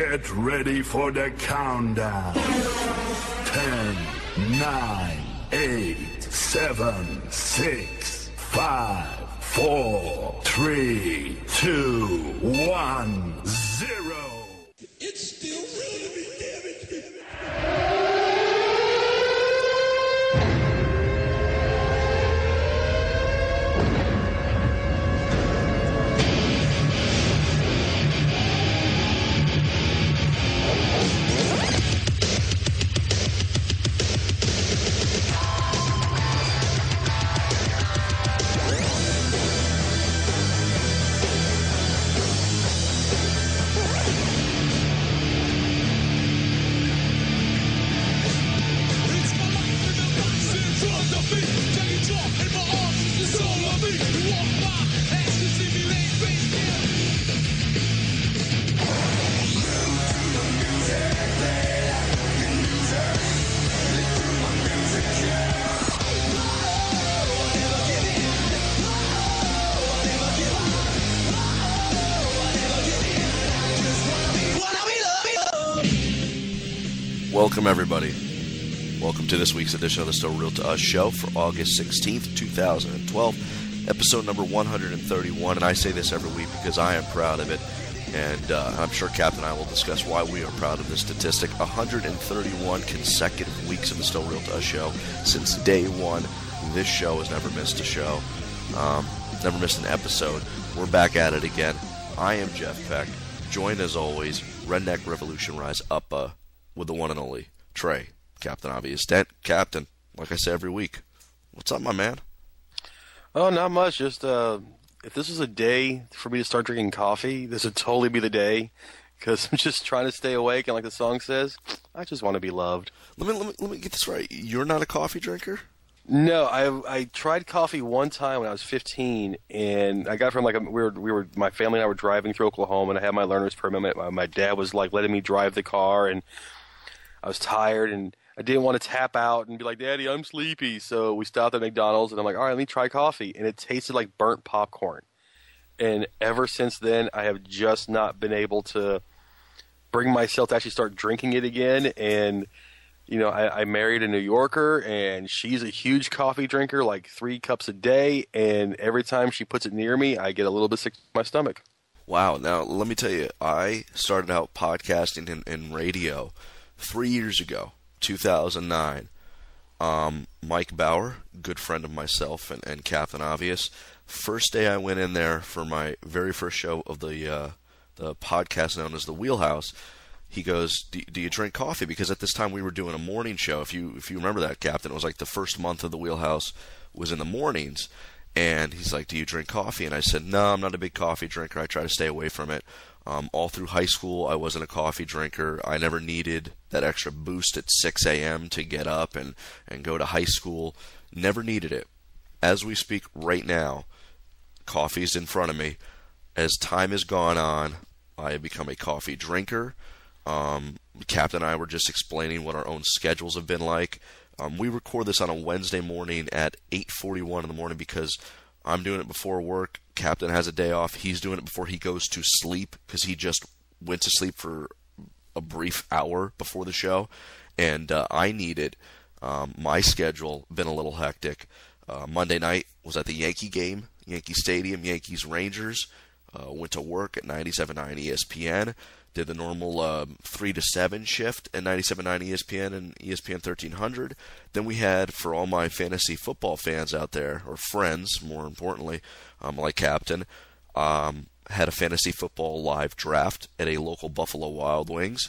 Get ready for the countdown. 10, 9, 8, 7, 6, 5, 4, 3, 2, 1, 0. It's still real to me, damn it. Welcome, everybody. Welcome to this week's edition of the Still Real to Us show for August 16th, 2012, episode number 131. And I say this every week because I am proud of it, and I'm sure Captain and I will discuss why we are proud of this statistic. 131 consecutive weeks of the Still Real to Us show. Since day one, this show has never missed a show, never missed an episode. We're back at it again. I am Jeff Peck, joined as always, Redneck Revolution Rise up with the one and only Trey, Captain Obvious Dent. Captain, like I say every week, what's up, my man? Oh, not much. Just if this was a day for me to start drinking coffee, this would totally be the day, because I'm just trying to stay awake, and like the song says, I just want to be loved. Let me get this right. You're not a coffee drinker? No, I tried coffee one time when I was 15, and I got it from my family and I were driving through Oklahoma, and I had my learner's permit. My dad was like letting me drive the car, and I was tired, and I didn't want to tap out and be like, Daddy, I'm sleepy. So we stopped at McDonald's, and I'm like, all right, let me try coffee. And it tasted like burnt popcorn. And ever since then, I have just not been able to bring myself to actually start drinking it again. And, you know, I married a New Yorker, and she's a huge coffee drinker, like 3 cups a day. And every time she puts it near me, I get a little bit sick to my stomach. Wow. Now, let me tell you, I started out podcasting in radio 3 years ago, 2009. Mike Bauer, good friend of myself and Captain Obvious. First day I went in there for my very first show of the podcast known as The Wheelhouse, he goes, do you drink coffee? Because at this time we were doing a morning show. If you remember that, Captain, it was like the first month of The Wheelhouse was in the mornings. And he's like, do you drink coffee? And I said, no, I'm not a big coffee drinker. I try to stay away from it. All through high school, I wasn't a coffee drinker. I never needed that extra boost at 6 a.m. to get up and go to high school. Never needed it. As we speak right now, coffee's in front of me. As time has gone on, I have become a coffee drinker. Captain and I were just explaining what our own schedules have been like. We record this on a Wednesday morning at 8:41 in the morning because I'm doing it before work. Captain has a day off. He's doing it before he goes to sleep because he just went to sleep for a brief hour before the show. And I need it. My schedule been a little hectic. Monday night was at the Yankee game, Yankee Stadium, Yankees-Rangers. Went to work at 97.9 ESPN. Did the normal 3 to 7 shift at 97.9 ESPN and ESPN 1300. Then we had, for all my fantasy football fans out there, or friends, more importantly, like Captain, had a fantasy football live draft at a local Buffalo Wild Wings.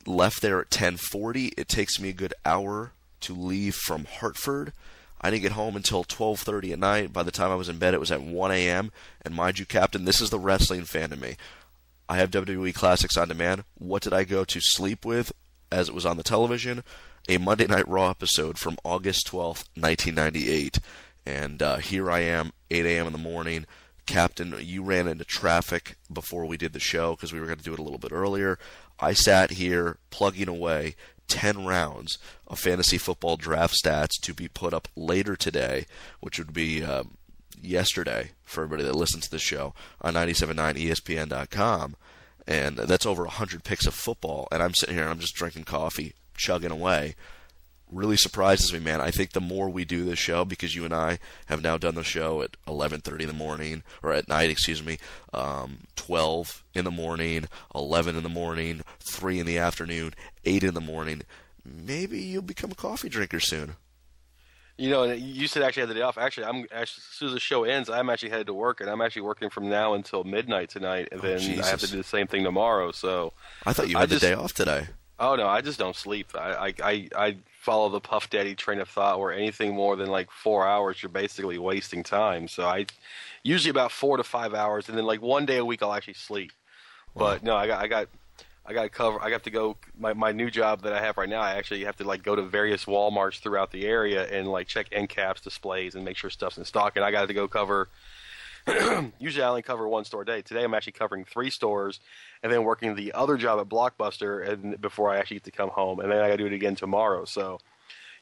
Left there at 10:40. It takes me a good hour to leave from Hartford. I didn't get home until 12:30 at night. By the time I was in bed, it was at 1 a.m. And mind you, Captain, this is the wrestling fan in me. I have WWE Classics on demand. What did I go to sleep with as it was on the television? A Monday Night Raw episode from August 12th, 1998. And here I am, 8 a.m. in the morning. Captain, you ran into traffic before we did the show because we were going to do it a little bit earlier. I sat here plugging away 10 rounds of fantasy football draft stats to be put up later today, which would be yesterday for everybody that listens to the show on 97.9 ESPN.com. And that's over 100 picks of football. And I'm sitting here and I'm just drinking coffee, chugging away. Really surprises me, man. I think the more we do this show, because you and I have now done the show at 11:30 in the morning, or at night, 12 in the morning, 11 in the morning, 3 in the afternoon, 8 in the morning. Maybe you'll become a coffee drinker soon. You know, and you said actually I had the day off. Actually, as soon as the show ends, I'm actually headed to work, and I'm actually working from now until midnight tonight, and then Jesus. I have to do the same thing tomorrow. So I thought you had the day off today. Oh no, I just don't sleep. I follow the Puff Daddy train of thought, where anything more than like 4 hours, you're basically wasting time. So I usually about 4 to 5 hours, and then like one day a week I'll actually sleep. Wow. But no, I got to cover. I have to go. My new job that I have right now, I actually have to like go to various Walmarts throughout the area and like check end caps, displays, and make sure stuff's in stock. And I got to go cover. Usually I only cover one store a day. Today I'm actually covering 3 stores, and then working the other job at Blockbuster, and before I actually get to come home, and then I got to do it again tomorrow. So,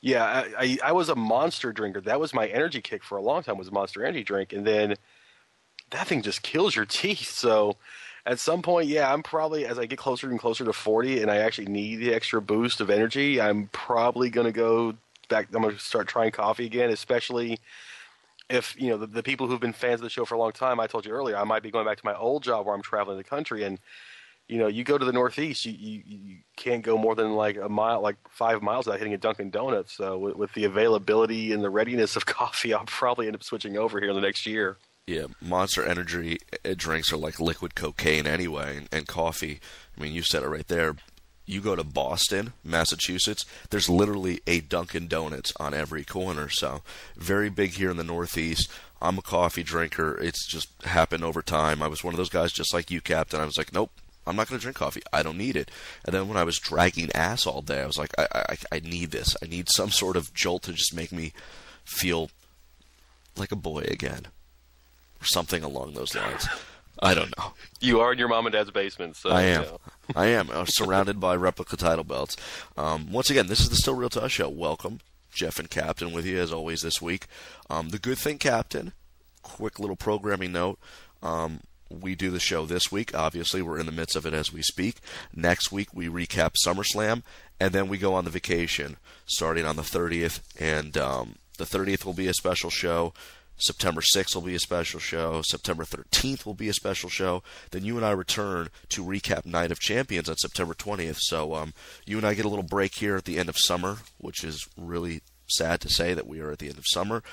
yeah, I was a Monster drinker. That was my energy kick for a long time, was a Monster energy drink, and then that thing just kills your teeth. So, at some point, yeah, I'm probably, as I get closer and closer to 40, and I actually need the extra boost of energy, I'm probably going to go back. I'm going to start trying coffee again, especially if, you know, the people who've been fans of the show for a long time. I told you earlier, I might be going back to my old job where I'm traveling the country, and you know, you go to the Northeast, you can't go more than like a mile, like 5 miles without hitting a Dunkin' Donuts. So with the availability and the readiness of coffee, I'll probably end up switching over here in the next year. Yeah, Monster Energy drinks are like liquid cocaine anyway, and coffee. I mean, you said it right there. You go to Boston, Massachusetts, there's literally a Dunkin' Donuts on every corner. So very big here in the Northeast. I'm a coffee drinker. It's just happened over time. I was one of those guys just like you, Captain. I was like, nope, I'm not going to drink coffee. I don't need it. And then when I was dragging ass all day, I was like, I need this. I need some sort of jolt to just make me feel like a boy again, or something along those lines. I don't know. You are in your mom and dad's basement, so I am. You know. I am surrounded by replica title belts. Once again, this is the Still Real to Us show. Welcome, Jeff and Captain, with you as always this week. The good thing, Captain, quick little programming note. We do the show this week. Obviously, we're in the midst of it as we speak. Next week, we recap SummerSlam, and then we go on the vacation starting on the 30th. And the 30th will be a special show. September 6th will be a special show. September 13th will be a special show. Then you and I return to recap Night of Champions on September 20th. So you and I get a little break here at the end of summer, which is really sad to say that we are at the end of summer.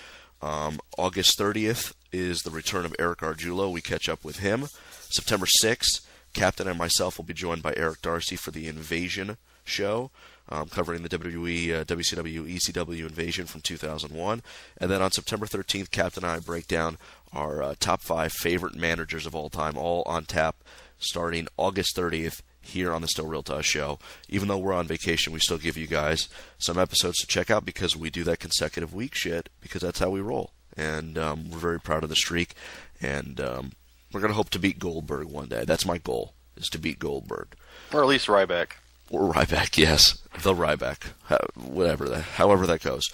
August 30th is the return of Eric Arjulo. We catch up with him. September 6th, Captain and myself will be joined by Eric Darcy for the Invasion show, covering the WWE, WCW, ECW Invasion from 2001. And then on September 13th, Captain and I break down our top 5 favorite managers of all time, all on tap, starting August 30th here on the Still Real to Us show. Even though we're on vacation, we still give you guys some episodes to check out, because we do that consecutive week shit, because that's how we roll. And we're very proud of the streak. And we're going to hope to beat Goldberg one day. That's my goal, is to beat Goldberg. Or at least Ryback. Or Ryback, yes. The Ryback. However that goes.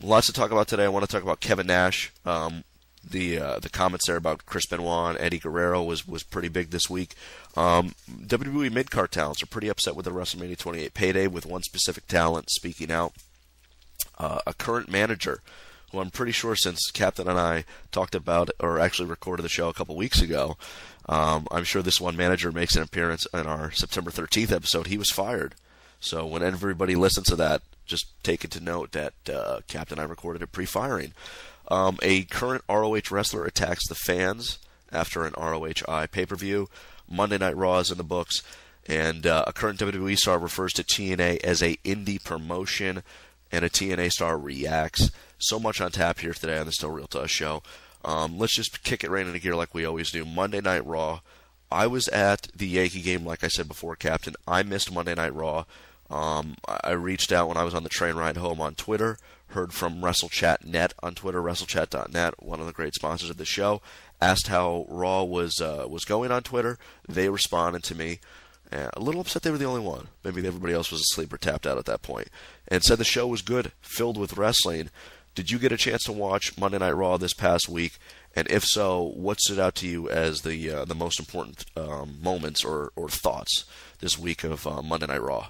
Lots to talk about today. I want to talk about Kevin Nash. The comments there about Chris Benoit and Eddie Guerrero was pretty big this week. WWE mid-card talents are pretty upset with the WrestleMania 28 payday, with one specific talent speaking out. A current manager, who I'm pretty sure, since Captain and I talked about, or actually recorded the show a couple weeks ago, I'm sure this one manager makes an appearance in our September 13th episode. He was fired. So when everybody listens to that, just take it to note that Captain and I recorded it pre-firing. A current ROH wrestler attacks the fans after an ROHI pay-per-view. Monday Night Raw is in the books. And a current WWE star refers to TNA as a indie promotion, and a TNA star reacts. So much on tap here today on the Still Real to Us show. Let's just kick it right into gear like we always do. Monday Night Raw. I was at the Yankee game, like I said before, Captain. I missed Monday Night Raw. I reached out when I was on the train ride home on Twitter. Heard from WrestleChat.net on Twitter, WrestleChat.net, one of the great sponsors of the show. Asked how Raw was going on Twitter. They responded to me. A little upset they were the only one. Maybe everybody else was asleep or tapped out at that point. And said the show was good, filled with wrestling. Did you get a chance to watch Monday Night Raw this past week? And if so, what stood out to you as the most important moments or thoughts this week of Monday Night Raw?